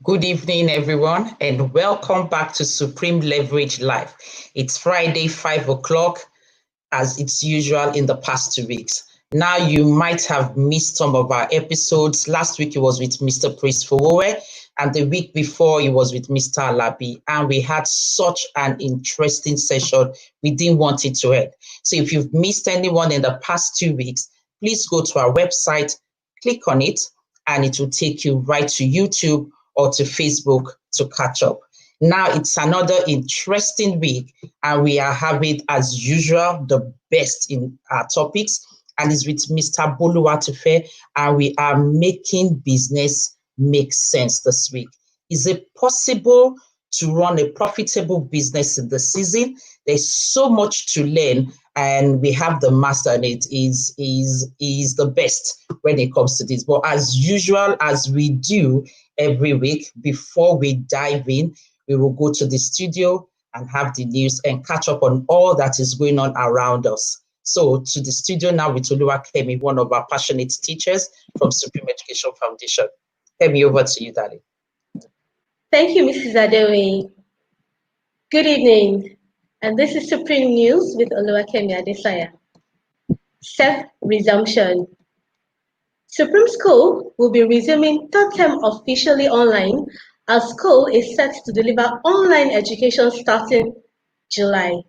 Good evening, everyone, and welcome back to Supreme Leverage Live. It's Friday, 5 o'clock, as it's usual in the past 2 weeks. Now, you might have missed some of our episodes. Last week, it was with Mr. Prince Fowowe, and the week before, it was with Mr. Alabi. And we had such an interesting session. We didn't want it to end. So if you've missed anyone in the past 2 weeks, please go to our website, click on it, and it will take you right to YouTube or to Facebook to catch up. Now it's another interesting week, and we are having, as usual, the best in our topics, and it's with Mr. Boluwatife, and we are making business make sense this week. Is it possible to run a profitable business in the season? There's so much to learn, and we have the master, and it is the best when it comes to this. But as usual, as we do every week, before we dive in, we will go to the studio and have the news and catch up on all that is going on around us. So to the studio now with Oluwakemi, one of our passionate teachers from Supreme Education Foundation. Kemi, over to you, darling. Thank you, Mrs. Adewe. Good evening, and this is Supreme News with Oluwakemi Adesanya. Self-resumption. Supreme School will be resuming third term officially online as school is set to deliver online education starting July.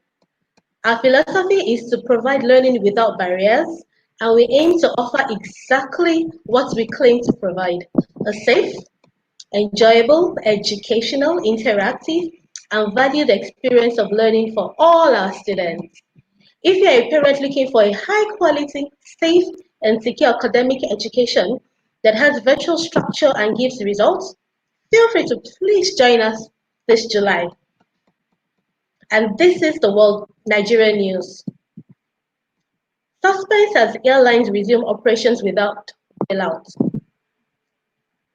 Our philosophy is to provide learning without barriers, and we aim to offer exactly what we claim to provide: a safe, enjoyable, educational, interactive, and valued experience of learning for all our students. If you are a parent looking for a high-quality, safe, and secure academic education that has virtual structure and gives results, feel free to please join us this July. And this is the World Nigeria News. Suspense as airlines resume operations without bailout.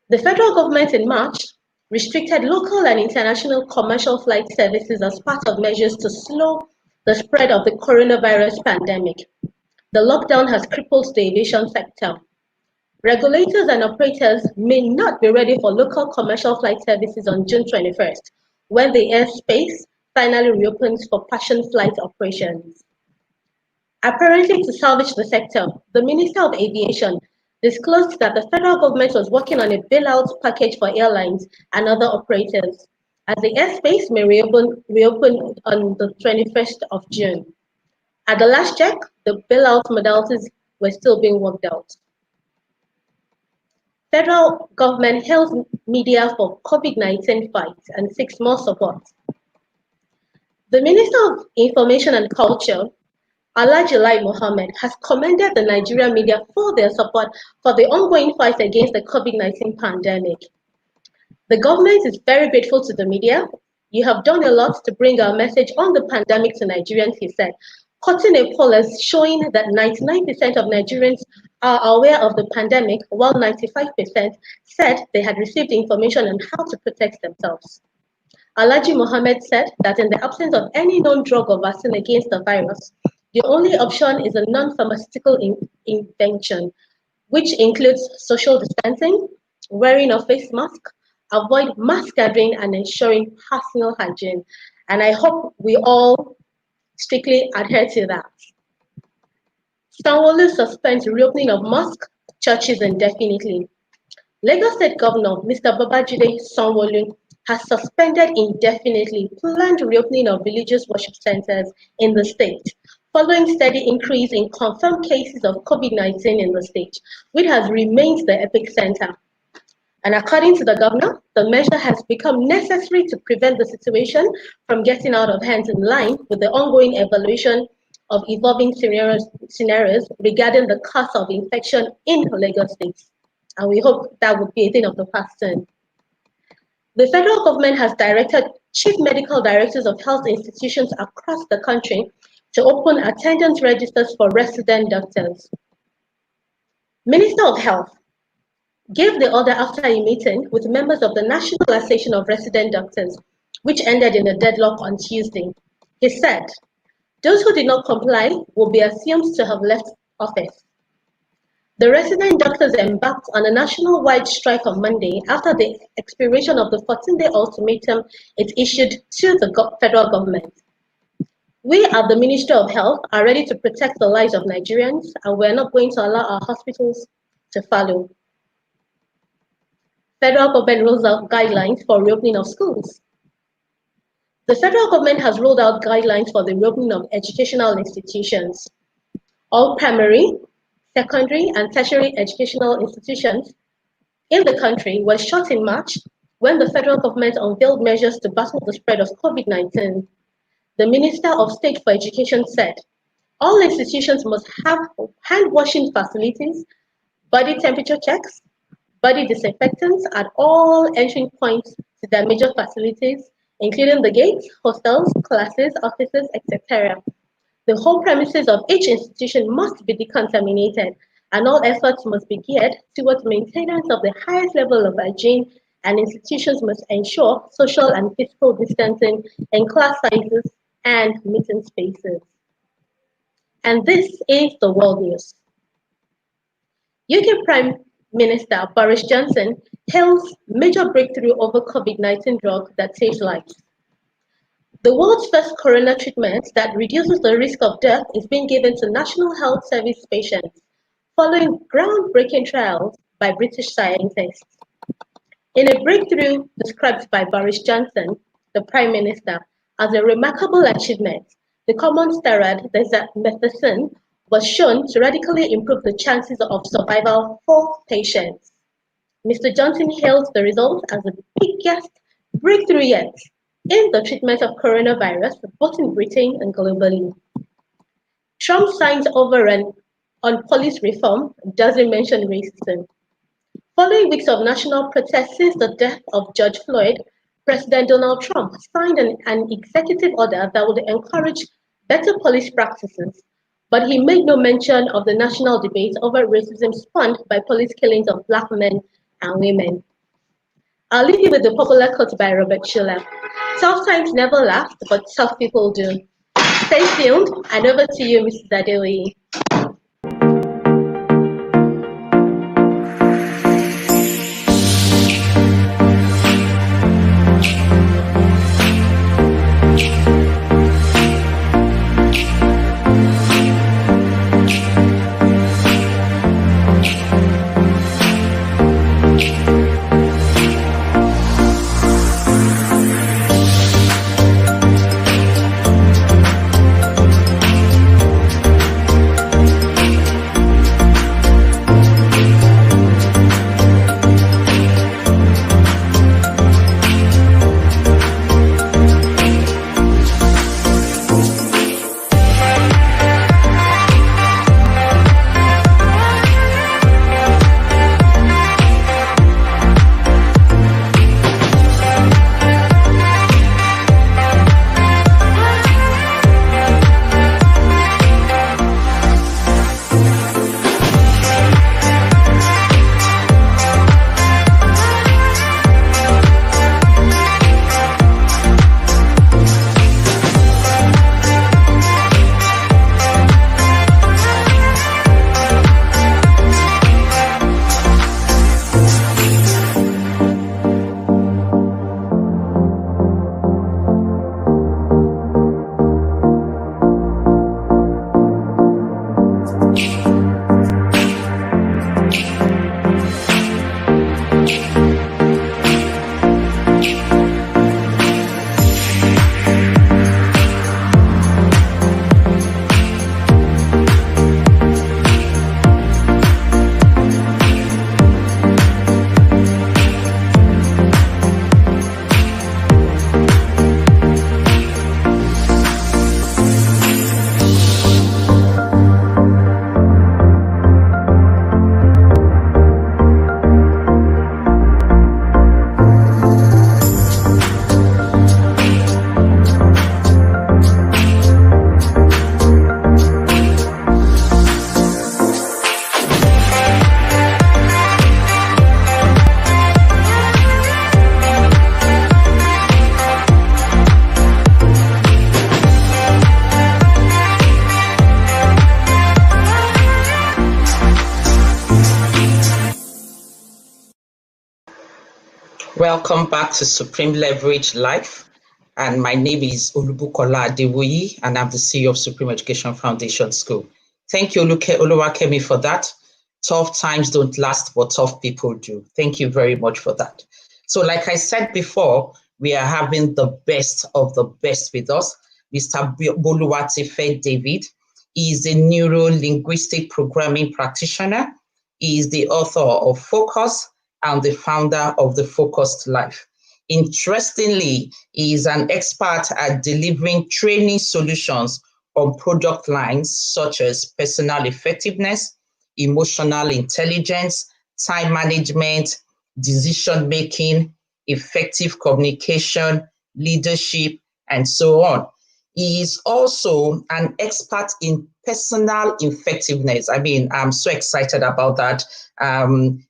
The federal government in March restricted local and international commercial flight services as part of measures to slow the spread of the coronavirus pandemic. The lockdown has crippled the aviation sector. Regulators and operators may not be ready for local commercial flight services on June 21st, when the airspace finally reopens for passenger flight operations. Apparently, to salvage the sector, the Minister of Aviation disclosed that the federal government was working on a bailout package for airlines and other operators, as the airspace may reopen on the 21st of June. At the last check, the bailout modalities were still being worked out. Federal government hails media for COVID-19 fight and seeks more support. The Minister of Information and Culture, Alhaji Lai Mohammed, has commended the Nigerian media for their support for the ongoing fight against the COVID-19 pandemic. The government is very grateful to the media. You have done a lot to bring our message on the pandemic to Nigerians, he said, quoting a poll as showing that 99% of Nigerians are aware of the pandemic, while 95% said they had received information on how to protect themselves. Alhaji Mohammed said that in the absence of any known drug or vaccine against the virus, the only option is a non-pharmaceutical invention, which includes social distancing, wearing a face mask, avoid mass gathering, and ensuring personal hygiene. And I hope we all strictly adhere to that. Sanwo-Olu suspends reopening of mosques, churches indefinitely. Lagos State Governor Mr. Babajide Sanwo-Olu has suspended indefinitely planned reopening of religious worship centers in the state, following steady increase in confirmed cases of COVID-19 in the state, which has remained the epicenter. And according to the governor, the measure has become necessary to prevent the situation from getting out of hand in line with the ongoing evaluation of evolving scenarios regarding the cause of infection in Lagos State. And we hope that would be a thing of the past soon. The federal government has directed chief medical directors of health institutions across the country to open attendance registers for resident doctors. Minister of Health gave the order after a meeting with members of the National Association of Resident Doctors, which ended in a deadlock on Tuesday. He said, those who did not comply will be assumed to have left office. The resident doctors embarked on a national-wide strike on Monday after the expiration of the 14-day ultimatum it issued to the federal government. We at the Ministry of Health are ready to protect the lives of Nigerians, and we're not going to allow our hospitals to follow. Federal government rolls out guidelines for reopening of schools. The federal government has rolled out guidelines for the reopening of educational institutions. All primary, secondary, and tertiary educational institutions in the country were shut in March when the federal government unveiled measures to battle the spread of COVID-19. The Minister of State for Education said, all institutions must have hand-washing facilities, body temperature checks, body disinfectants at all entry points to their major facilities, including the gates, hostels, classes, offices, etc. The whole premises of each institution must be decontaminated, and all efforts must be geared towards maintenance of the highest level of hygiene, and institutions must ensure social and physical distancing in class sizes and meeting spaces. And this is the world news. UK Prime Minister Boris Johnson hails major breakthrough over COVID-19 drug that saves lives. The world's first corona treatment that reduces the risk of death is being given to National Health Service patients following groundbreaking trials by British scientists. In a breakthrough described by Boris Johnson, the Prime Minister, as a remarkable achievement, the common steroid dexamethasone was shown to radically improve the chances of survival for patients. Mr. Johnson hails the result as the biggest breakthrough yet in the treatment of coronavirus, both in Britain and globally. Trump signs over on police reform doesn't mention racism. Following weeks of national protests since the death of George Floyd, President Donald Trump signed an executive order that would encourage better police practices, but he made no mention of the national debate over racism spawned by police killings of Black men and women. I'll leave you with the popular quote by Robert Schuller. Tough times never last, but tough people do. Stay tuned, and over to you, Mrs. Adeoye. Welcome back to Supreme Leverage Life. And my name is Olubukola Adewoyi, and I'm the CEO of Supreme Education Foundation School. Thank you, Oluwakemi, for that. Tough times don't last, but tough people do. Thank you very much for that. So like I said before, we are having the best of the best with us, Mr. Boluwatife David. He is a neuro-linguistic programming practitioner. He is the author of Focus and the founder of The Focused Life. Interestingly, he is an expert at delivering training solutions on product lines such as personal effectiveness, emotional intelligence, time management, decision making, effective communication, leadership, and so on. He is also an expert in personal effectiveness. I mean, I'm so excited about that.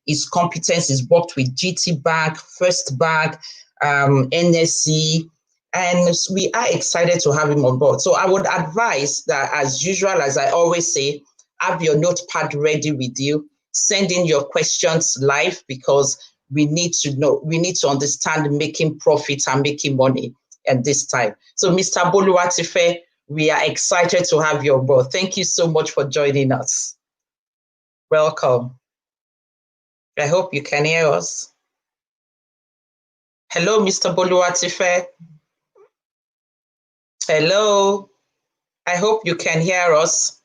His competence is worked with GT Bank, First Bank, NSC, and we are excited to have him on board. So I would advise that, as usual, as I always say, have your notepad ready with you. Send in your questions live, because we need to understand making profits and making money at this time. So Mr. Boluwatife, we are excited to have you on board. Thank you so much for joining us. Welcome. I hope you can hear us. Hello, Mr. Boluwatife. Hello. I hope you can hear us.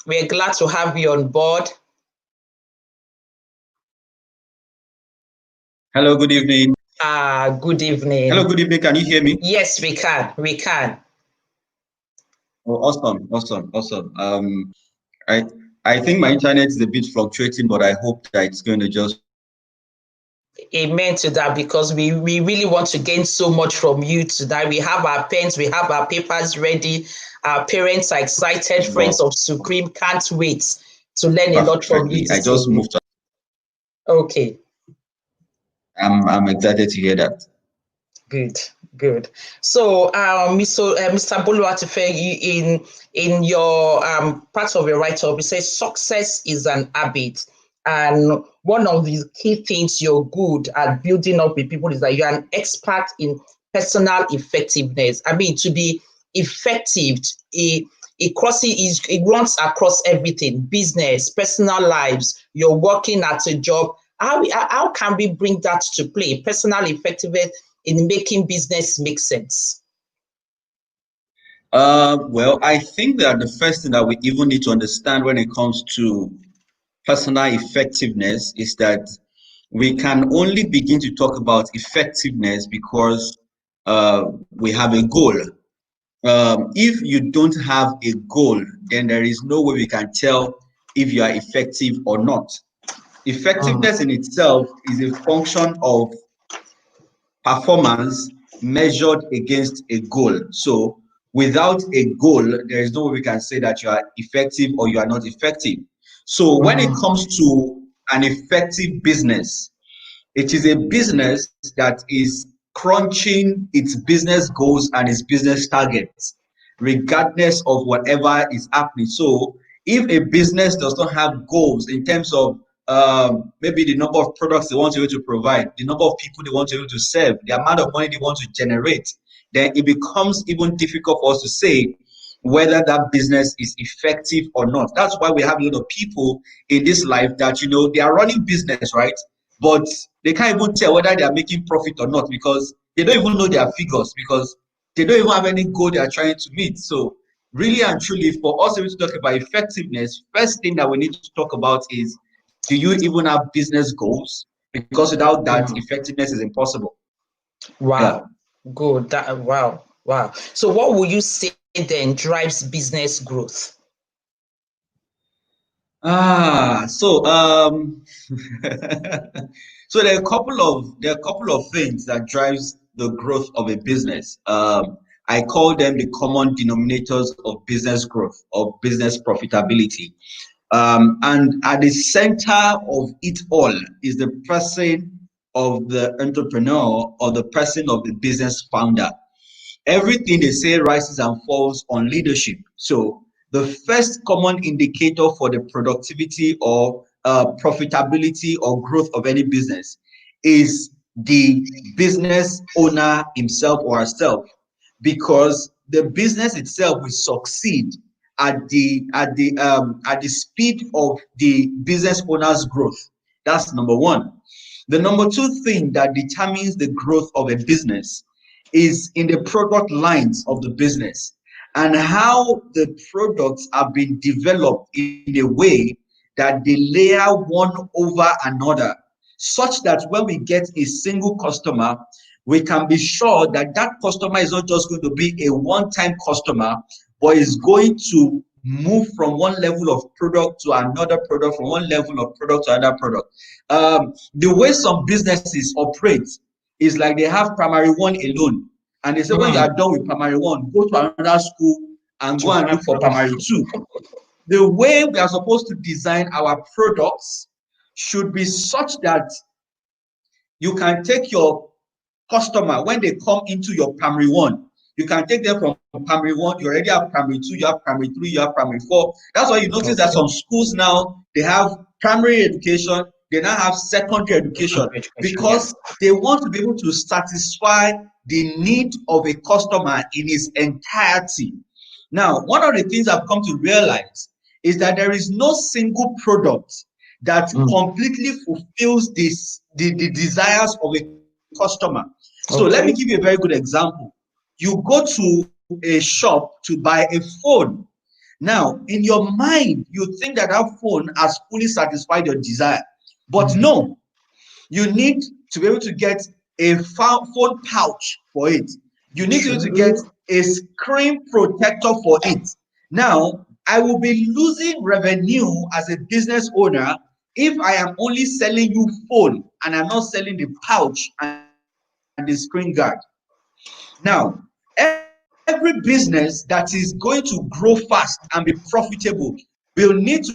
We're glad to have you on board. Hello, good evening. Good evening. Hello, good evening. Can you hear me? Yes, we can. We can. Oh, awesome. I think my internet is a bit fluctuating, but I hope that it's going to just. Amen to that, because we really want to gain so much from you tonight. We have our pens, we have our papers ready. Our parents are excited. Friends of Supreme can't wait to learn a lot from you. I just moved to. Okay. I'm excited to hear that. Good. So, Mr. Boluwatife, in your part of your write-up, it says success is an habit, and one of the key things you're good at building up with people is that you're an expert in personal effectiveness. I mean, to be effective, it runs across everything: business, personal lives. You're working at a job. How can we bring that to play? Personal effectiveness in making business make sense? Well, I think that the first thing that we even need to understand when it comes to personal effectiveness is that we can only begin to talk about effectiveness because we have a goal. If you don't have a goal, then there is no way we can tell if you are effective or not. Effectiveness in itself is a function of performance measured against a goal. So without a goal, there is no way we can say that you are effective or you are not effective. So when it comes to an effective business, it is a business that is crunching its business goals and its business targets, regardless of whatever is happening. So if a business does not have goals in terms of maybe the number of products they want to be able to provide, the number of people they want to be able to serve, the amount of money they want to generate, then it becomes even difficult for us to say whether that business is effective or not. That's why we have a lot of people in this life that, they are running business, right? But they can't even tell whether they are making profit or not because they don't even know their figures, because they don't even have any goal they are trying to meet. So really and truly, for us to talk about effectiveness, first thing that we need to talk about is, do you even have business goals? Because without that, effectiveness is impossible. Wow. Yeah. Good. Wow. So what would you say then drives business growth? So there are a couple of things that drives the growth of a business. I call them the common denominators of business growth or business profitability. And at the center of it all is the person of the entrepreneur or the person of the business founder. Everything they say rises and falls on leadership. So the first common indicator for the productivity or profitability or growth of any business is the business owner himself or herself, because the business itself will succeed at the speed of the business owner's growth. That's number one. The number two thing that determines the growth of a business is in the product lines of the business and how the products are being developed in a way that they layer one over another, such that when we get a single customer, we can be sure that that customer is not just going to be a one-time customer, but is going to move from one level of product to another product, from one level of product to another product. The way some businesses operate is like they have primary one alone, and they say when you are done with primary one, go to another school and go and look for primary two. The way we are supposed to design our products should be such that you can take your customer when they come into your primary one, you can take them from primary one, you already have primary two, you have primary three, you have primary four. That's why you notice that some schools now, they have primary education, they now have secondary education, because they want to be able to satisfy the need of a customer in its entirety. Now, one of the things I've come to realize is that there is no single product that completely fulfills the desires of a customer. So let me give you a very good example. You go to a shop to buy a phone. Now, in your mind, you think that that phone has fully satisfied your desire. But no, you need to be able to get a phone pouch for it. You need to be able to get a screen protector for it. Now, I will be losing revenue as a business owner if I am only selling you phone and I'm not selling the pouch and the screen guard. Now, every business that is going to grow fast and be profitable will need to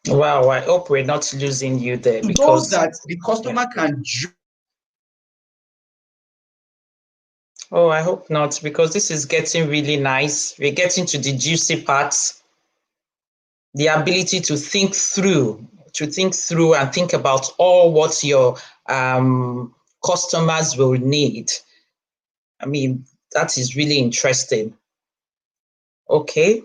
Wow, I hope we're not losing you there, because that the customer can. Oh, I hope not, because this is getting really nice. We're getting to the juicy parts. The ability to think through and think about all what your customers will need. I mean, that is really interesting. Okay,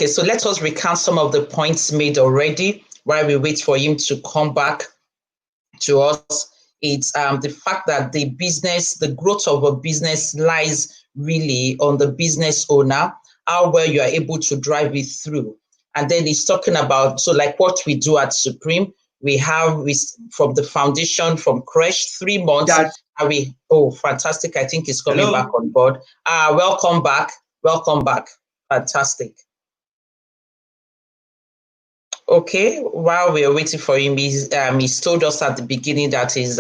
so let us recount some of the points made already while we wait for him to come back to us. It's the fact that the growth of a business lies really on the business owner, how well you are able to drive it through. And then he's talking about, so like what we do at Supreme, we have from the foundation, from creche, 3 months. Fantastic. I think he's coming back on board. Welcome back. Fantastic. Okay, while we are waiting for him, he's told us at the beginning that his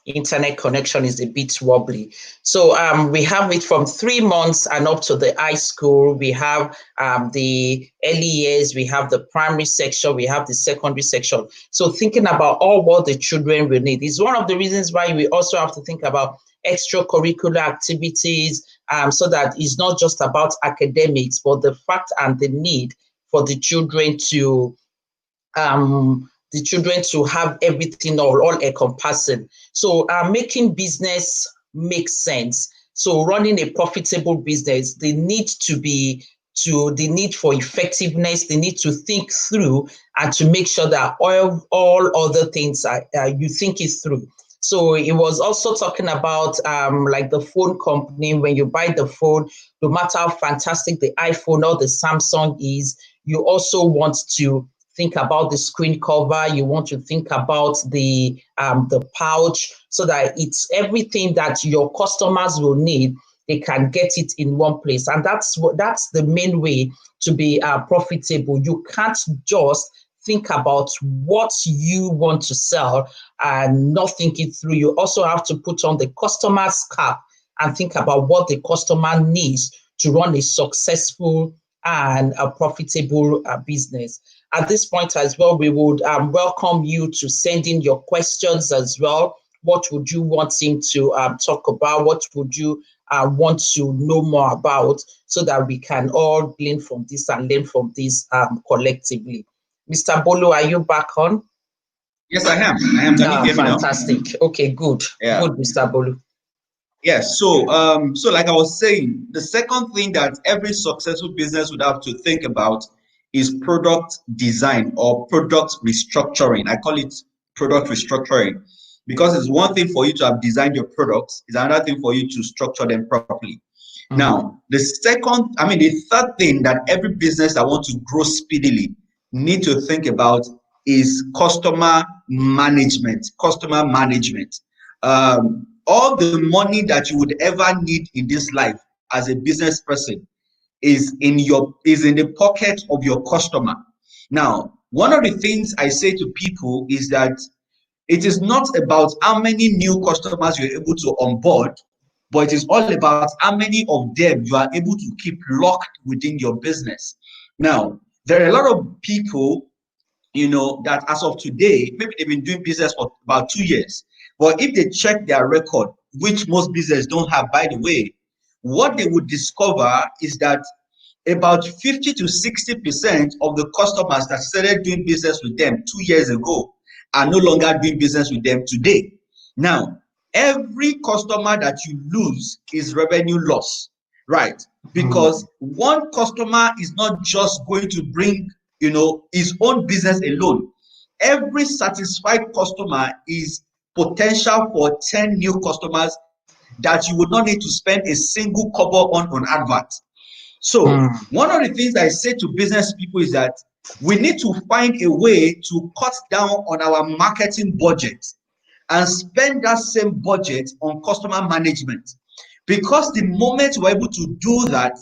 internet connection is a bit wobbly. So we have it from 3 months and up to the high school. We have the early years, we have the primary section, we have the secondary section. So thinking about all what the children will need is one of the reasons why we also have to think about extracurricular activities, so that it's not just about academics, but the fact and the need for the children to have everything all encompassing. So making business make sense. So running a profitable business, the need for effectiveness, they need to think through and to make sure that all other things you think it through. So it was also talking about like the phone company. When you buy the phone, no matter how fantastic the iPhone or the Samsung is, you also want to think about the screen cover. You want to think about the pouch, so that it's everything that your customers will need. They can get it in one place, and that's the main way to be profitable. You can't just think about what you want to sell and not think it through. You also have to put on the customer's cap and think about what the customer needs to run a successful and a profitable business. At this point as well, we would welcome you to send in your questions as well. What would you want him to talk about? What would you want to know more about, so that we can all glean from this and learn from this collectively? Mr. Bolu, are you back on? Yes, I am. Can you hear me now? Fantastic. Okay, good. Yeah. Good, Mr. Bolu. Yes. So, so like I was saying, the second thing that every successful business would have to think about is product design or product restructuring. I call it product restructuring because it's one thing for you to have designed your products, it's another thing for you to structure them properly. Now, the third thing that every business that wants to grow speedily need to think about is customer management. Customer management. All the money that you would ever need in this life as a business person is in the pocket of your customer. Now, one of the things I say to people is that it is not about how many new customers you're able to onboard, but it is all about how many of them you are able to keep locked within your business. Now, there are a lot of people, that as of today, maybe they've been doing business for about 2 years, but if they check their record, which most businesses don't have, by the way, what they would discover is that about 50 to 60% of the customers that started doing business with them 2 years ago are no longer doing business with them today. Now, every customer that you lose is revenue loss, right? Because one customer is not just going to bring, his own business alone. Every satisfied customer is potential for 10 new customers that you would not need to spend a single kobo on advert. So one of the things I say to business people is that we need to find a way to cut down on our marketing budget and spend that same budget on customer management. Because the moment we're able to do that,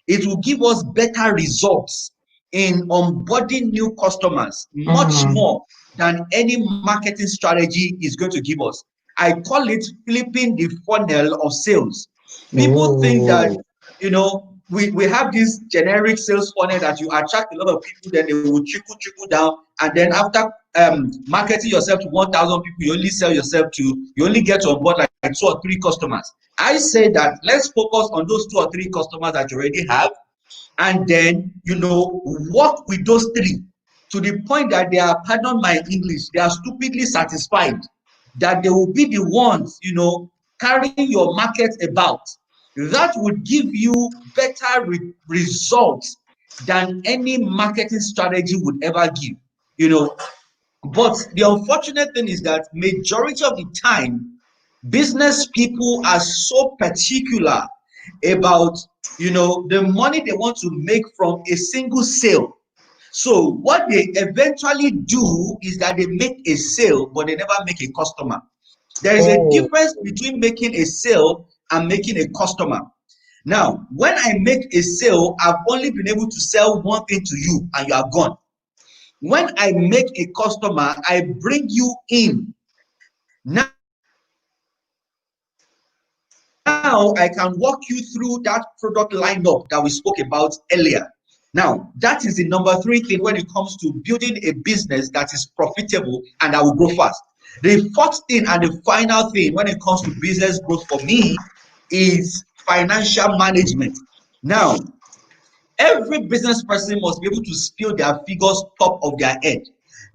it will give us better results in onboarding new customers, much more than any marketing strategy is going to give us. I call it flipping the funnel of sales. People think that, we have this generic sales funnel that you attract a lot of people, then they will trickle down, and then after marketing yourself to 1,000 people, you only get on board like 2 or 3 customers. I say that let's focus on those 2 or 3 customers that you already have, and then work with those 3 to the point that they are, pardon my English, they are stupidly satisfied that they will be the ones carrying your market about. That would give you better results than any marketing strategy would ever give. But the unfortunate thing is that majority of the time, business people are so particular about the money they want to make from a single sale. So what they eventually do is that they make a sale, but they never make a customer. There is a difference between making a sale and making a customer. Now, when I make a sale, I've only been able to sell one thing to you and you are gone. When I make a customer, I bring you in. Now I can walk you through that product lineup that we spoke about earlier. Now, that is the number 3 thing when it comes to building a business that is profitable and that will grow fast. The 4th thing and the final thing when it comes to business growth for me is financial management. Now, every business person must be able to spill their figures top of their head.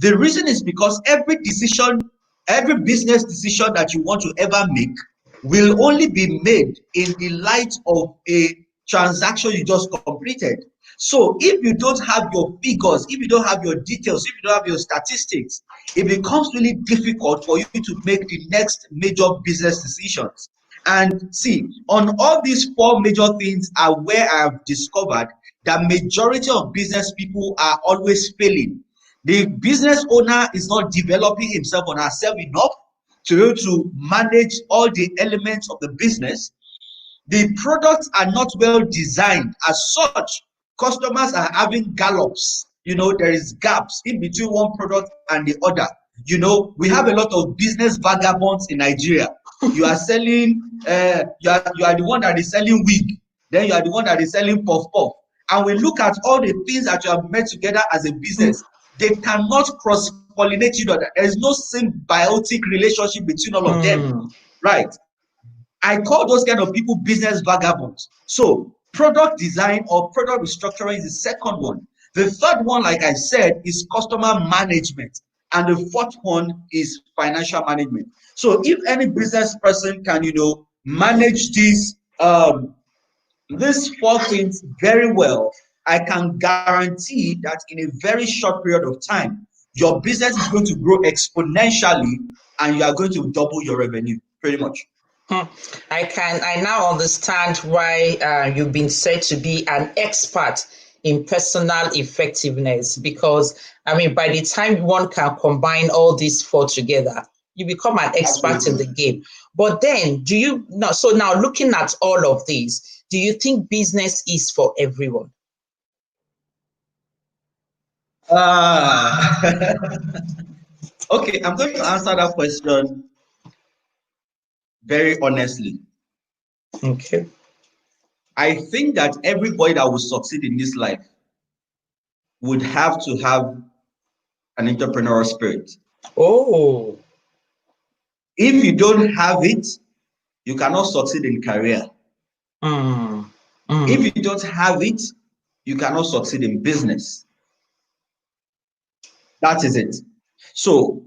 The reason is because every business decision that you want to ever make will only be made in the light of a transaction you just completed. So if you don't have your figures, if you don't have your details, if you don't have your statistics, it becomes really difficult for you to make the next major business decisions. And see, on all these 4 major things are where I have discovered that majority of business people are always failing. The business owner is not developing himself or herself enough to be able to manage all the elements of the business. The products are not well designed. As such, customers are having gallops. There is gaps in between one product and the other. We have a lot of business vagabonds in Nigeria. You are selling, you are the one that is selling wig. Then you are the one that is selling puff puff. And we look at all the things that you have made together as a business. They cannot cross-pollinate each other. There is no symbiotic relationship between all of them, right? I call those kind of people business vagabonds. So product design or product restructuring is the second one. The third one, like I said, is customer management. And the fourth one is financial management. So if any business person can, manage these four things very well, I can guarantee that in a very short period of time, your business is going to grow exponentially and you are going to double your revenue, pretty much. I now understand why you've been said to be an expert in personal effectiveness, because by the time one can combine all these four together, you become an expert Absolutely. in the game. But then so now looking at all of these, do you think business is for everyone? Okay, I'm going to answer that question very honestly. Okay. I think that everybody that will succeed in this life would have to have an entrepreneurial spirit. Oh. If you don't have it, you cannot succeed in career. If you don't have it, you cannot succeed in business. That is it. So,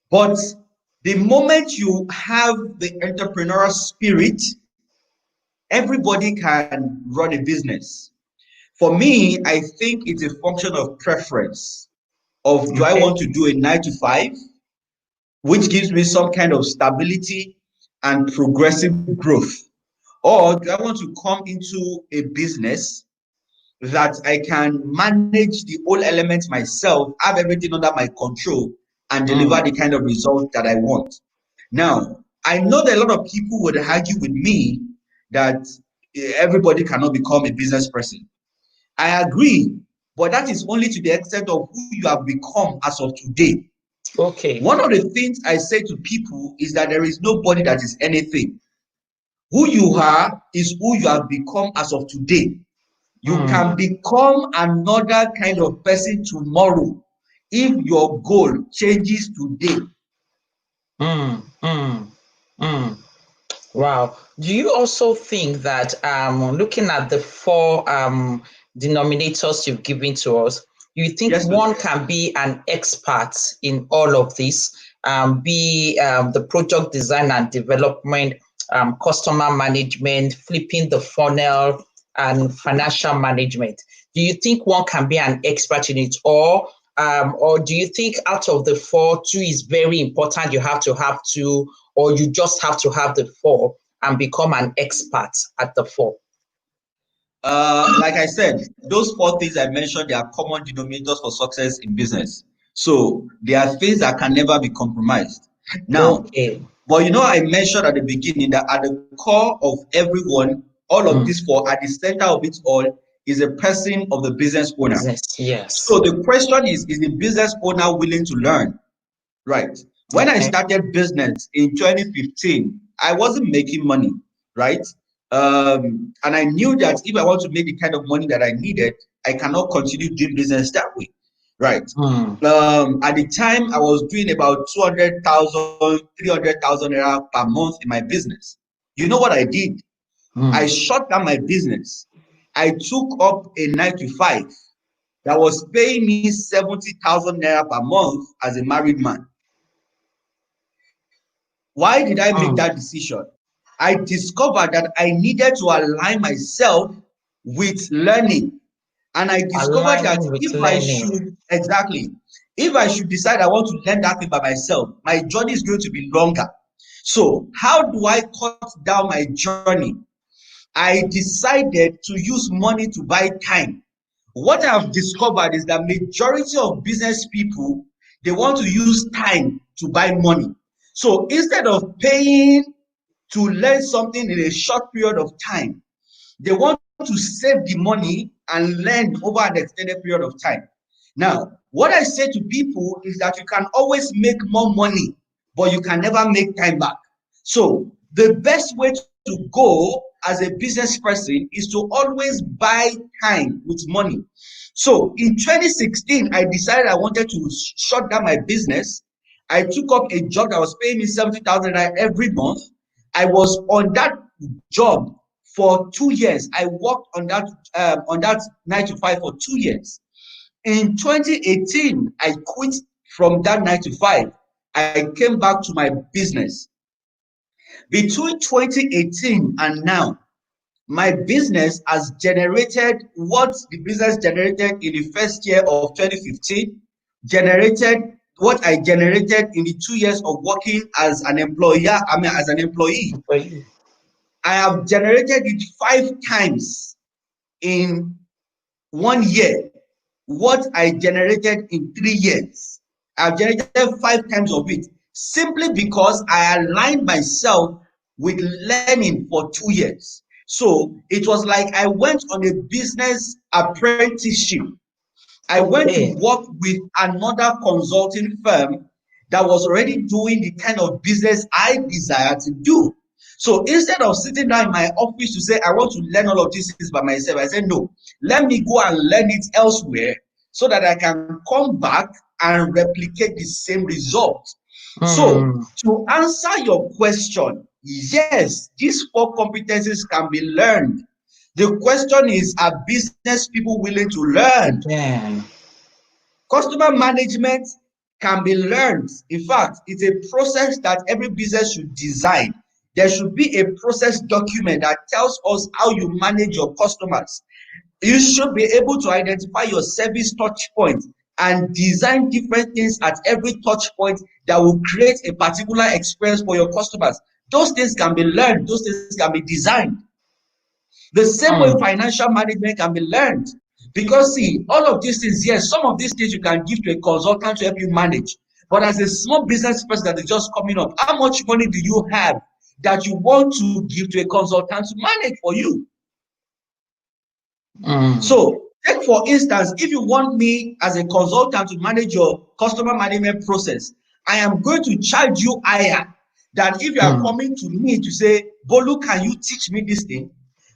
but the moment you have the entrepreneurial spirit, everybody can run a business. For me, I think it's a function of preference. Do I want to do a 9 to 5, which gives me some kind of stability and progressive growth? Or do I want to come into a business that I can manage the whole elements myself, have everything under my control, and deliver the kind of result that I want? Now, I know that a lot of people would argue with me that everybody cannot become a business person. I agree, but that is only to the extent of who you have become as of today. Okay. One of the things I say to people is that there is nobody that is anything. Who you are is who you have become as of today. You can become another kind of person tomorrow if your goal changes today. Wow. Do you also think that looking at the four denominators you've given to us, you think one can be an expert in all of this, be the project design and development, customer management, flipping the funnel, and financial management? Do you think one can be an expert in it, or do you think out of the four, two is very important, you have to have two, or you just have to have the four and become an expert at the four? Like I said, those four things I mentioned, they are common denominators for success in business. So they are things that can never be compromised. Now, but I mentioned at the beginning that at the core of everyone, all of these four, at the center of it all, is a person of the business owner. Yes. So the question is the business owner willing to learn? Right. When I started business in 2015, I wasn't making money, right? And I knew that if I want to make the kind of money that I needed, I cannot continue doing business that way, right? At the time, I was doing about 200,000, 300,000 naira per month in my business. You know what I did? I shut down my business. I took up a 9 to 5 that was paying me 70,000 naira per month as a married man. Why did I make that decision? I discovered that I needed to align myself with learning. And I discovered that if I should decide I want to learn that thing by myself, my journey is going to be longer. So how do I cut down my journey? I decided to use money to buy time. What I have discovered is that majority of business people, they want to use time to buy money. So instead of paying to learn something in a short period of time, they want to save the money and learn over an extended period of time. Now, what I say to people is that you can always make more money, but you can never make time back. So the best way to go as a business person is to always buy time with money. So in 2016, I decided I wanted to shut down my business. I took up a job that was paying me 70,000 every month. I was on that job for 2 years. I worked on that 9 to 5 for 2 years. In 2018, I quit from that 9 to 5. I came back to my business. Between 2018 and now, my business has generated what the business generated in the first year of 2015, generated what I generated in the 2 years of working as an employer, as an employee. I have generated it 5 times in 1 year. What I generated in 3 years, I've generated 5 times of it, simply because I aligned myself with learning for 2 years. So it was like I went on a business apprenticeship. I went to work with another consulting firm that was already doing the kind of business I desired to do. So instead of sitting down in my office to say, I want to learn all of these things by myself, I said, no, let me go and learn it elsewhere so that I can come back and replicate the same result. So to answer your question, yes, these 4 competencies can be learned. The question is, are business people willing to learn? Yeah. Customer management can be learned. In fact, it's a process that every business should design. There should be a process document that tells us how you manage your customers. You should be able to identify your service touch point and design different things at every touch point that will create a particular experience for your customers. Those things can be learned. Those things can be designed. The same way financial management can be learned. Because see, all of these things, yes, some of these things you can give to a consultant to help you manage. But as a small business person that is just coming up, how much money do you have that you want to give to a consultant to manage for you? So take for instance, if you want me as a consultant to manage your customer management process, I am going to charge you higher than if you are coming to me to say, Bolu, can you teach me this thing?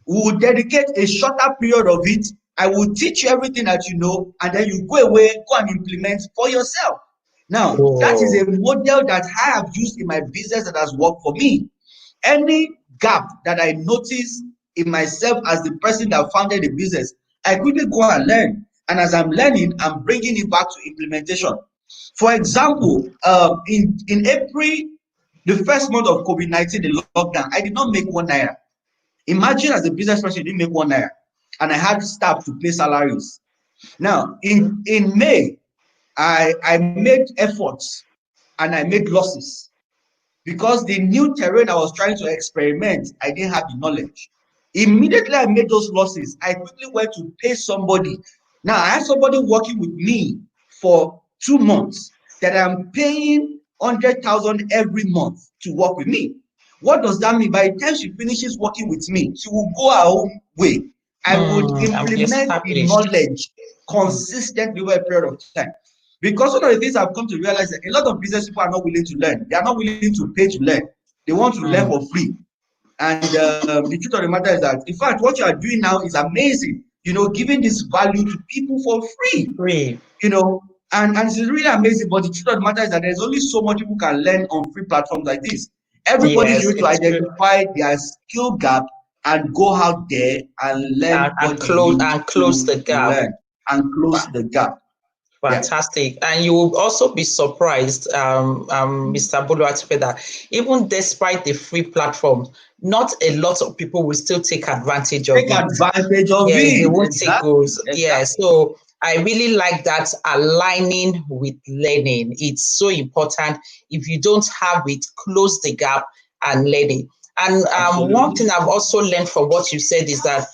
We will dedicate a shorter period of it. I will teach you everything that you know, and then you go away, go and implement for yourself. Now, that is a model that I have used in my business that has worked for me. Any gap that I notice in myself as the person that founded the business, I quickly go and learn. And as I'm learning, I'm bringing it back to implementation. For example, in April, the first month of COVID-19, the lockdown, I did not make 1 naira. Imagine as a business person, you didn't make 1 naira, and I had staff to pay salaries. Now, in May, I made efforts and I made losses because the new terrain I was trying to experiment, I didn't have the knowledge. Immediately I made those losses, I quickly went to pay somebody. Now, I had somebody working with me for 2 months that I'm paying 100,000 every month to work with me. What does that mean? By the time she finishes working with me, she will go her own way. I would implement the knowledge consistently over a period of time. Because one of the things I've come to realize that a lot of business people are not willing to learn. They are not willing to pay to learn. They want to learn for free. And the truth of the matter is that, in fact, what you are doing now is amazing. You know, giving this value to people for free. You know, and it's really amazing. But the truth of the matter is that there's only so much people can learn on free platforms like this. Everybody is going to identify their skill gap and go out there and learn and close the gap. And close the gap. Fantastic. Yeah. And you will also be surprised, Mr. Bolu Atife, that even despite the free platform, not a lot of people will still take advantage of it. They won't take those. Yeah, so I really like that aligning with learning. It's so important. If you don't have it, close the gap and learn it. And one thing I've also learned from what you said is that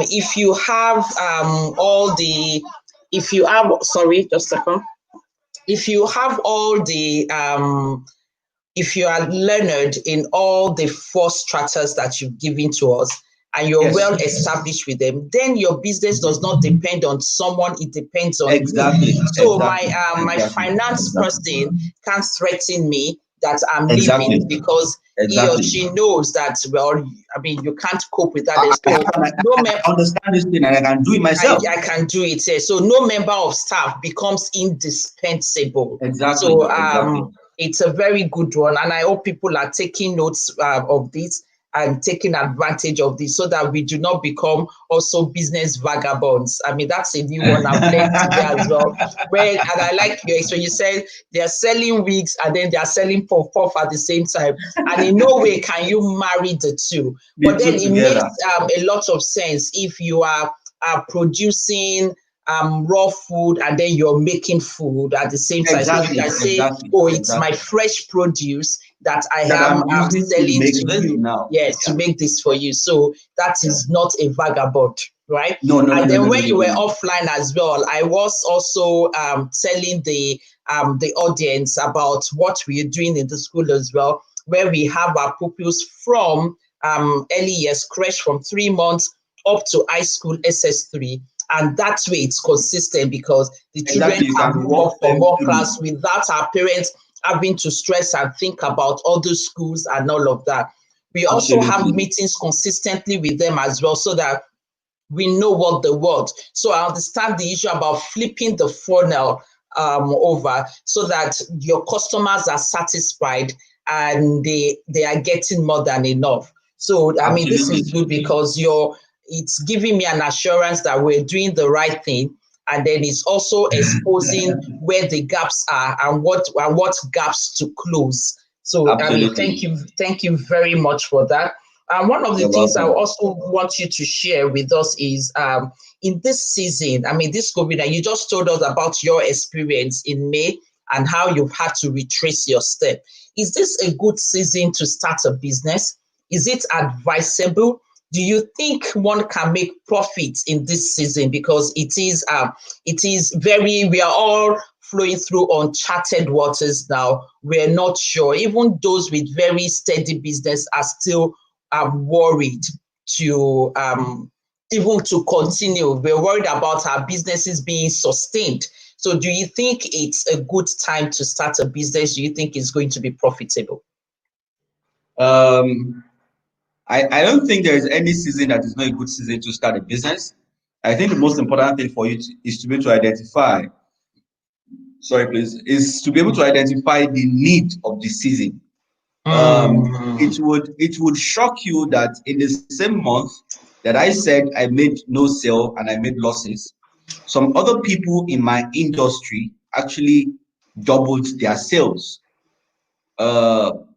if you have if you have all the if you are learned in all the 4 stratas that you've given to us, and you're well established with them, then your business does not depend on someone, it depends on you. So my finance person can't threaten me that I'm leaving because he or she knows that, well, I mean, you can't cope with that. I understand this thing and I can do it myself. I can do it. So no member of staff becomes indispensable. So it's a very good one. And I hope people are taking notes of this and taking advantage of this so that we do not become also business vagabonds. I mean, that's a new one I've learned today as well. And I like your explanation. You said they're selling wigs and then they're selling puff at the same time. And in no way can you marry the two. But then it makes a lot of sense if you are producing raw food and then you're making food at the same time. So you can say, it's my fresh produce that I am selling to you now. Yes, to make this for you. So that is not a vagabond, right? No. And then when you were offline as well, I was also telling the audience about what we are doing in the school as well, where we have our pupils from early years creche from 3 months up to high school SS3. And that way it's consistent because the children can walk for more class without our parents having to stress and think about other schools and all of that. We also have meetings consistently with them as well so that we know what they want. So I understand the issue about flipping the funnel over so that your customers are satisfied and they are getting more than enough. So, I mean, this is good because it's giving me an assurance that we're doing the right thing. And then it's also exposing where the gaps are and what gaps to close. So, I mean, thank you very much for that. And one of the things I also want you to share with us is in this season, I mean, this COVID, and you just told us about your experience in May and how you've had to retrace your step. Is this a good season to start a business? Is it advisable? Do you think one can make profit in this season? Because it is we are all flowing through uncharted waters now. We're not sure. Even those with very steady business are still worried to even to continue. We're worried about our businesses being sustained. So do you think it's a good time to start a business? Do you think it's going to be profitable? I don't think there is any season that is not a good season to start a business. I think the most important thing for you is to be able to identify, is to be able to identify the need of the season. It would shock you that in the same month that I said I made no sale and I made losses, some other people in my industry actually doubled their sales.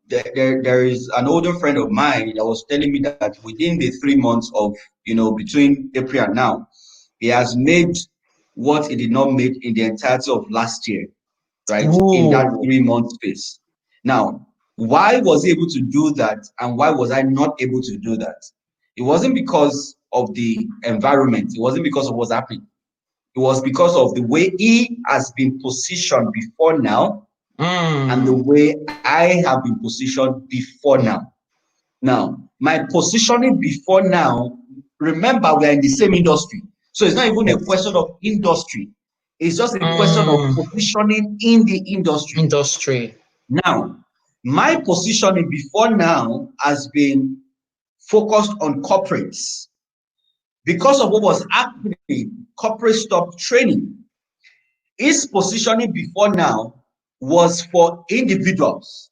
There is an older friend of mine that was telling me that within the 3 months of, between April and now, he has made what he did not make in the entirety of last year, right? In that 3 month space. Now, why was he able to do that and why was I not able to do that? It wasn't because of the environment. It wasn't because of what's happening. It was because of the way he has been positioned before now and the way I have been positioned before now. Now, my positioning before now, remember, we are in the same industry. So it's not even a question of industry. It's just a question of positioning in the industry. Now, my positioning before now has been focused on corporates. Because of what was happening, corporate stopped training. His positioning before now was for individuals.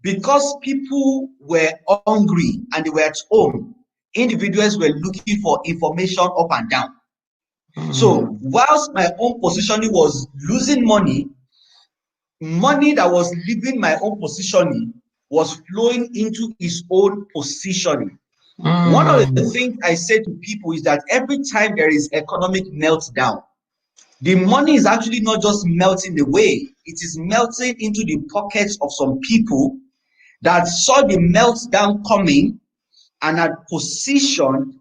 Because people were hungry and they were at home, individuals were looking for information up and down. So whilst my own positioning was losing money that was leaving my own positioning was flowing into his own positioning. One of the things I say to people is that every time there is economic meltdown, the money is actually not just melting away, it is melting into the pockets of some people that saw the meltdown coming and had positioned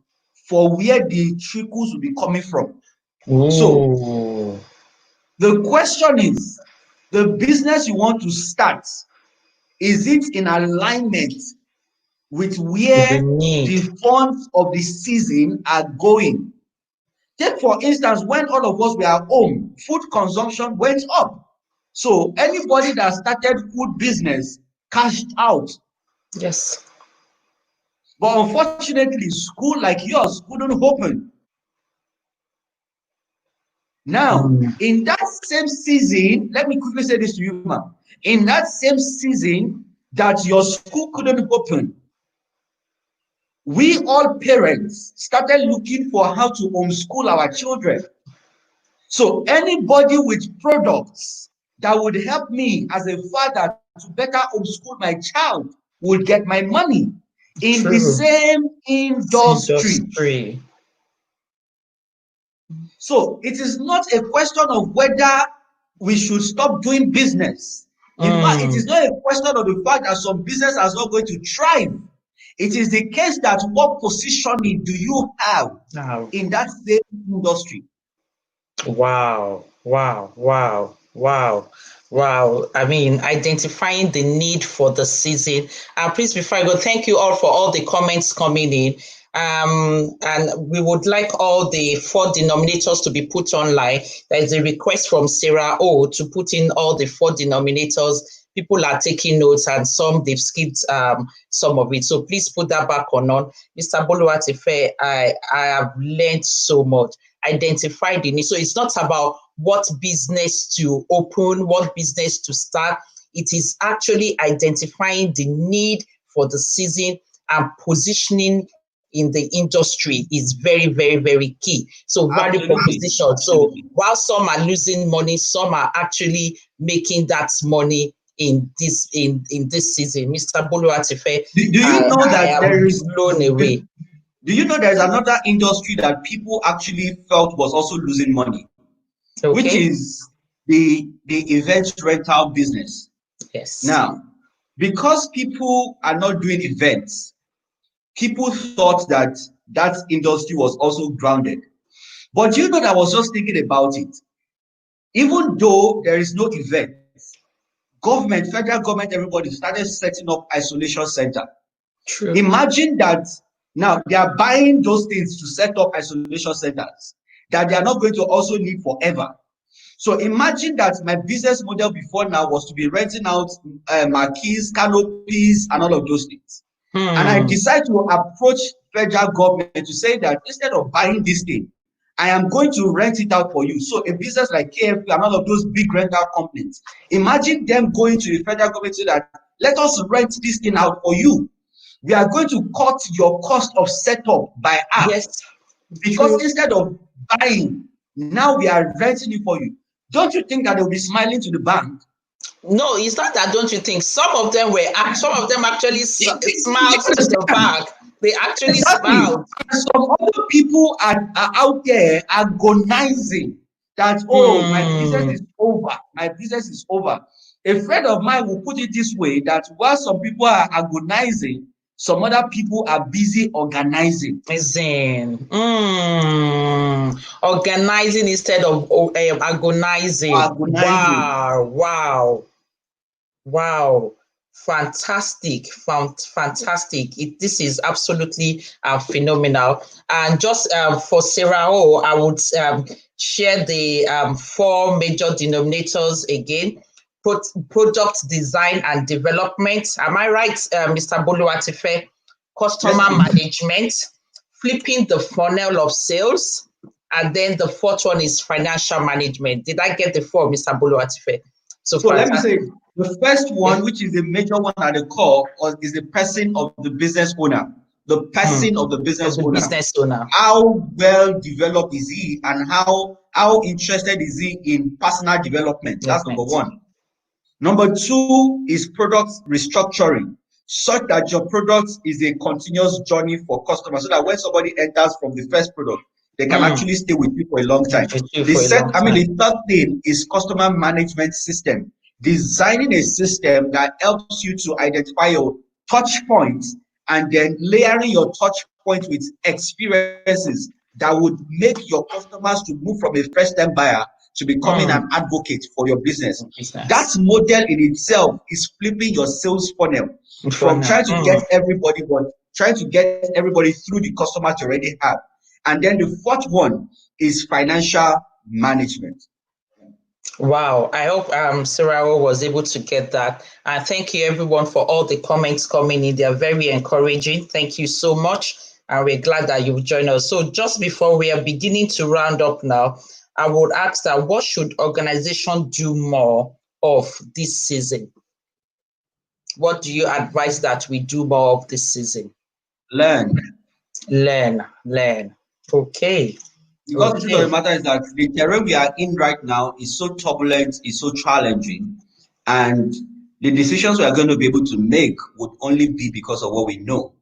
for where the trickles will be coming from. So the question is, the business you want to start, is it in alignment with where the funds of the season are going? Take for instance, when all of us were at home, food consumption went up. So anybody that started food business cashed out. Yes. But unfortunately, school like yours couldn't open. Now, in that same season, let me quickly say this to you, ma'am. In that same season that your school couldn't open, we all parents started looking for how to homeschool our children. So anybody with products that would help me as a father to better homeschool my child would get my money in the same industry. So it is not a question of whether we should stop doing business. In fact, it is not a question of the fact that some business are not going to thrive. It is the case that what positioning do you have in that same industry? Wow, wow, wow, wow, wow. I mean, identifying the need for the season. Please, before I go, thank you all for all the comments coming in. And we would like all the 4 denominators to be put online. There is a request from Sarah O to put in all the 4 denominators. People are taking notes, and some they've skipped some of it. So please put that back on. Mr. Boluwatife, I have learned so much. Identify the need. So it's not about what business to open, what business to start. It is actually identifying the need for the season, and positioning in the industry is very, very, very key. So value proposition. So while some are losing money, some are actually making that money in this season. Mr. Boluwatife, do you know that there is blown away. Do you know there is another industry that people actually felt was also losing money, which is the event rental business? Yes. Now, because people are not doing events, people thought that that industry was also grounded. But you know that I was just thinking about it. Even though there is no event, government, federal government, everybody started setting up isolation center. True. Imagine that now they are buying those things to set up isolation centers that they are not going to also need forever. So imagine that my business model before now was to be renting out marquees, canopies, and all of those things. And I decided to approach federal government to say that instead of buying this thing, I am going to rent it out for you. So a business like KFP and all of those big rental companies, imagine them going to the federal government so that let us rent this thing out for you. We are going to cut your cost of setup by half. Yes. Because instead of buying, now we are renting it for you. Don't you think that they'll be smiling to the bank? No, it's not that. Don't you think? Some of them actually smiled to the bank. They actually smiled. And some other people are out there agonizing that, oh, my business is over. My business is over. A friend of mine will put it this way, that while some people are agonizing, some other people are busy organizing. Organizing instead of agonizing. Wow. Fantastic. This is absolutely phenomenal. And just for Sarah O, I would share the 4 major denominators again. Product design and development. Am I right, Mr. Boluwatife? Customer management, flipping the funnel of sales, and then the 4th one is financial management. Did I get the 4, Mr. Boluwatife? So let me say, the first one, which is the major one at the core, is the person of the business owner. The person of the business owner. How well developed is he, and how interested is he in personal development? That's number 1. Number 2 is product restructuring, such that your product is a continuous journey for customers, so that when somebody enters from the first product, they can actually stay with you for a long time. The third thing is customer management system, designing a system that helps you to identify your touch points and then layering your touch points with experiences that would make your customers to move from a first-time buyer to becoming an advocate for your business. That model in itself is flipping your sales funnel from trying to get everybody, but trying to get everybody through the customers you already have. And then the 4th one is financial management. Wow, I hope Sarah was able to get that. And thank you everyone for all the comments coming in. They are very encouraging. Thank you so much. And we're glad that you've joined us. So just before we are beginning to round up now, I would ask that what should organizations do more of this season? What do you advise that we do more of this season? Learn. Learn. Okay. Because the truth of the matter is that the terrain we are in right now is so turbulent, is so challenging, and the decisions we are going to be able to make would only be because of what we know.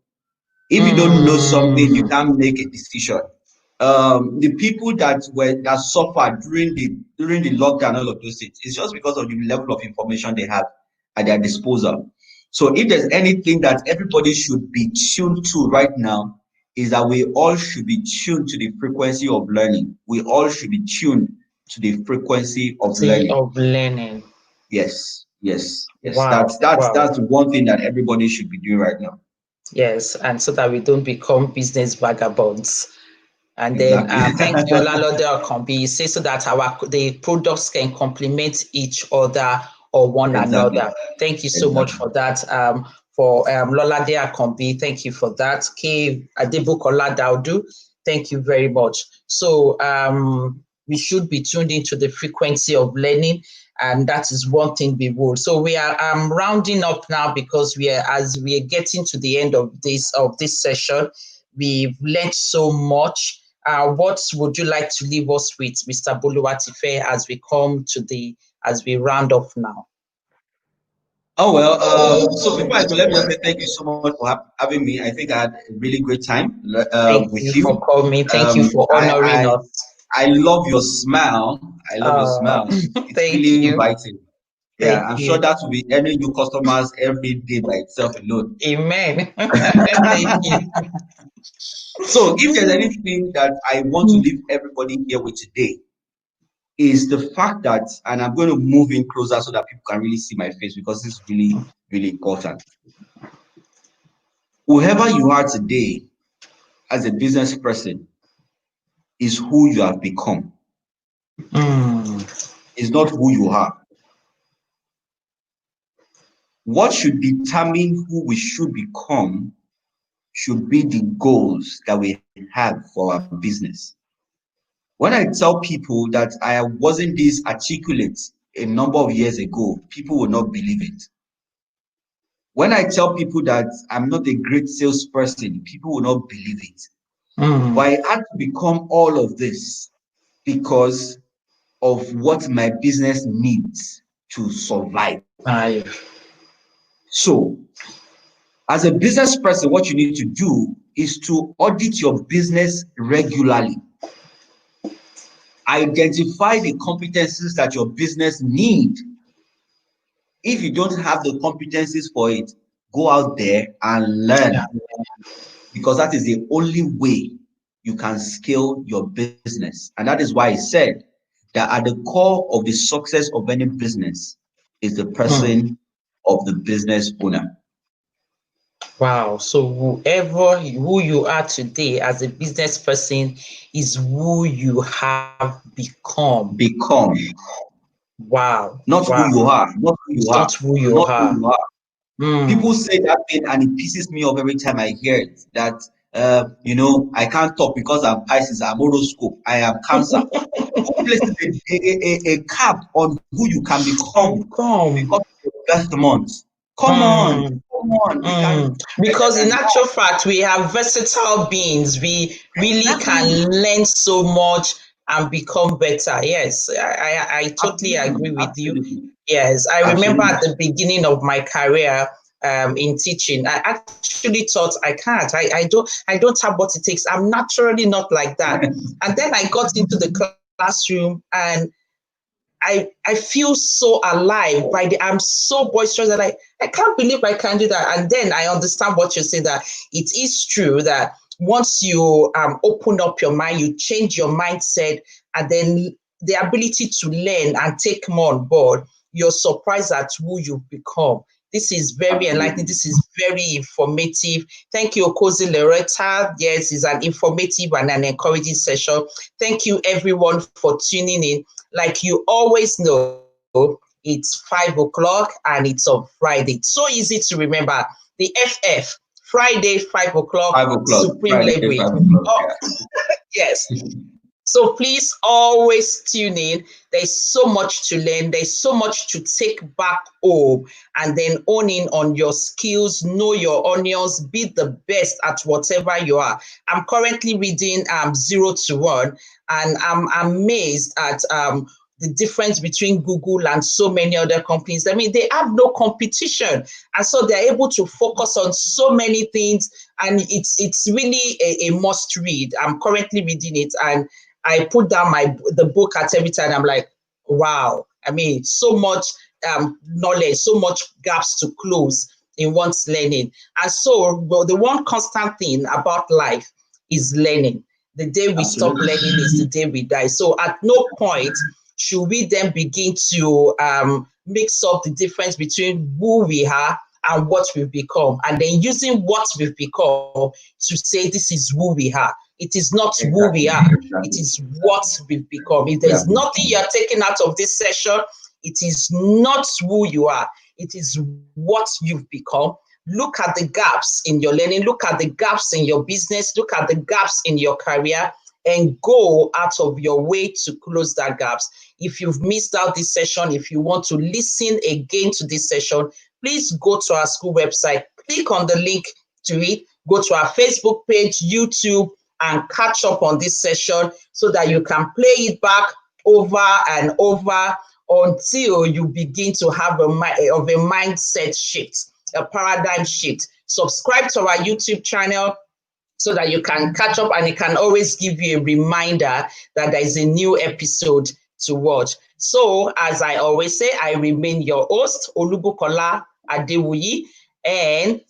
If you don't know something, you can't make a decision. The people that suffered during the lockdown, all of those things, it's just because of the level of information they have at their disposal. So if there's anything that everybody should be tuned to right now, is that we all should be tuned to the frequency of learning. We all should be tuned to the frequency of learning. Yes. Wow. That's one thing that everybody should be doing right now. Yes, and so that we don't become business vagabonds. And then thank you, Olalode Okombi. You say so that the products can complement each other or one another. Thank you so much for that. For Lolade Okombi, thank you for that. K. Adebukola Daudu, thank you very much. So we should be tuned into the frequency of learning, and that is one thing we will. So we are rounding up now because as we are getting to the end of this session. We've learned so much. What would you like to leave us with, Mr. Boluwatife, as we round off now? Oh, well, so before I go, let me just say thank you so much for having me. I think I had a really great time with you. For calling me. Thank you for honoring us. I love your smile. It's really inviting. Yeah, I'm sure that will be earning new customers every day by itself alone. Amen. Thank you. So if there's anything that I want to leave everybody here with today, is the fact that, and I'm going to move in closer so that people can really see my face, because this is really, really important. Whoever you are today as a business person is who you have become. It's not who you are. What should determine who we should become should be the goals that we have for our business. When I tell people that I wasn't this articulate a number of years ago, people will not believe it. When I tell people that I'm not a great salesperson, people will not believe it. But I had to become all of this because of what my business needs to survive. So, as a business person, what you need to do is to audit your business regularly. Identify the competencies that your business needs. If you don't have the competencies for it, go out there and learn, because that is the only way you can scale your business. And that is why I said that at the core of the success of any business is the person of the business owner. Wow. So who you are today as a business person is who you have become. Wow. Not who you are. Not who you are. Not who you are. People say that thing and it pisses me off every time I hear it. That I can't talk because I'm Pisces, I'm horoscope, I am Cancer. Who places a cap on who you can become because of your best month? Come on. Because in actual fact, we have versatile beings. We really can learn so much and become better. Yes, I totally agree with you. Yes, I remember at the beginning of my career in teaching, I actually thought I can't. I don't have what it takes. I'm naturally not like that. And then I got into the classroom and I feel so alive. I'm so boisterous that I can't believe I can do that. And then I understand what you say, that it is true that once you open up your mind, you change your mindset, and then the ability to learn and take more on board, you're surprised at who you've become. This is very enlightening. This is very informative. Thank you, Okozi Loretta. Yes, it's an informative and an encouraging session. Thank you, everyone, for tuning in. Like you always know, it's 5 o'clock and it's on Friday. It's so easy to remember. The FF, Friday, 5 o'clock, Supreme Leverage. Yes. So please always tune in. There's so much to learn. There's so much to take back home and then own in on your skills, know your onions, be the best at whatever you are. I'm currently reading 0 to 1, and I'm amazed at the difference between Google and so many other companies. I mean, they have no competition. And so they're able to focus on so many things. And it's really a must read. I'm currently reading it, and I put down the book at every time. I'm like, wow. I mean, so much knowledge, so much gaps to close in one's learning. And so, well, the one constant thing about life is learning. The day we stop learning is the day we die. So at no point should we then begin to mix up the difference between who we are and what we've become, and then using what we've become to say this is who we are. It is not who we are. It is what we've become. If there's nothing you're taking out of this session, it is not who you are. It is what you've become. Look at the gaps in your learning. Look at the gaps in your business. Look at the gaps in your career, and go out of your way to close that gaps. If you've missed out this session, if you want to listen again to this session, please go to our school website, click on the link to it, go to our Facebook page, YouTube, and catch up on this session so that you can play it back over and over until you begin to have a mindset shift, a paradigm shift. Subscribe to our YouTube channel so that you can catch up, and it can always give you a reminder that there is a new episode to watch. So, as I always say, I remain your host, Olubukola Adewuyi, and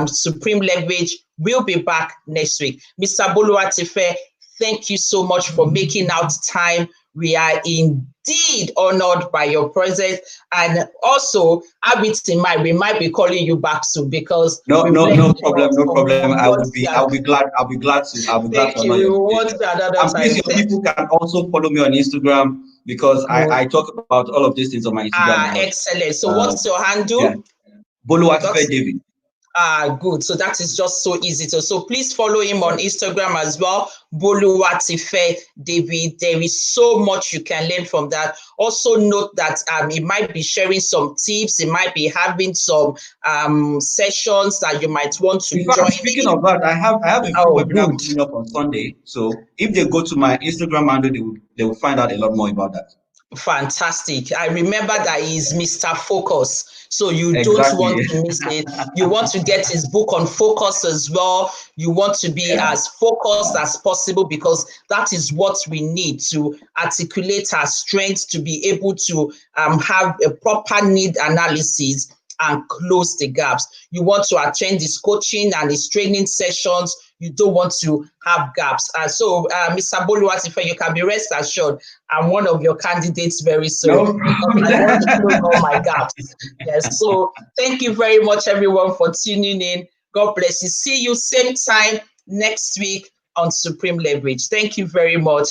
Supreme Leverage will be back next week. Mr. Boluwatife, thank you so much for making out time. We are indeed honored by your presence, and also have it in mind, we might be calling you back soon because no problem. I'll be glad to honor you. And please, your people can also follow me on Instagram, because I talk about all of these things on my Instagram. Excellent. So what's your handle? Yeah. Boluwatife David. Good. So that is just so easy. So please follow him on Instagram as well, Boluwatife David. There is so much you can learn from that. Also note that he might be sharing some tips. He might be having some sessions that you might want to join. Speaking of that, I have a webinar coming up on Sunday. So if they go to my Instagram handle, they will find out a lot more about that. Fantastic. I remember that he's Mr. Focus. So you don't want to miss it. You want to get his book on focus as well. You want to be as focused as possible, because that is what we need to articulate our strengths, to be able to have a proper need analysis and close the gaps. You want to attend his coaching and his training sessions. You don't want to have gaps. So, Mr. Boluwatife, you can be rest assured I'm one of your candidates very soon. I want to close all my gaps. Yes. So, thank you very much, everyone, for tuning in. God bless you. See you same time next week on Supreme Leverage. Thank you very much.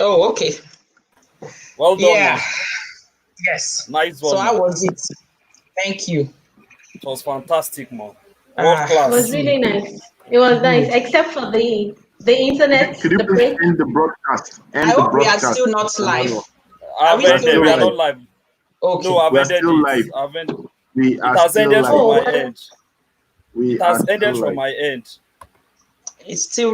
Oh, okay. Well done, Yeah. man. Yes. Nice one. So how man. was it? Thank you. It was fantastic, man. World Ah. It class. was really nice. It was nice, except for the internet, Could you the please break. end the broadcast? End I the hope we are broadcast. still not live. Are we I've still ended. We are live? not live. Okay. No, I've We are ended still it. live. I've ended. We It are has still ended live. from Oh, my well, end. We It are has ended still from live. my end. It's still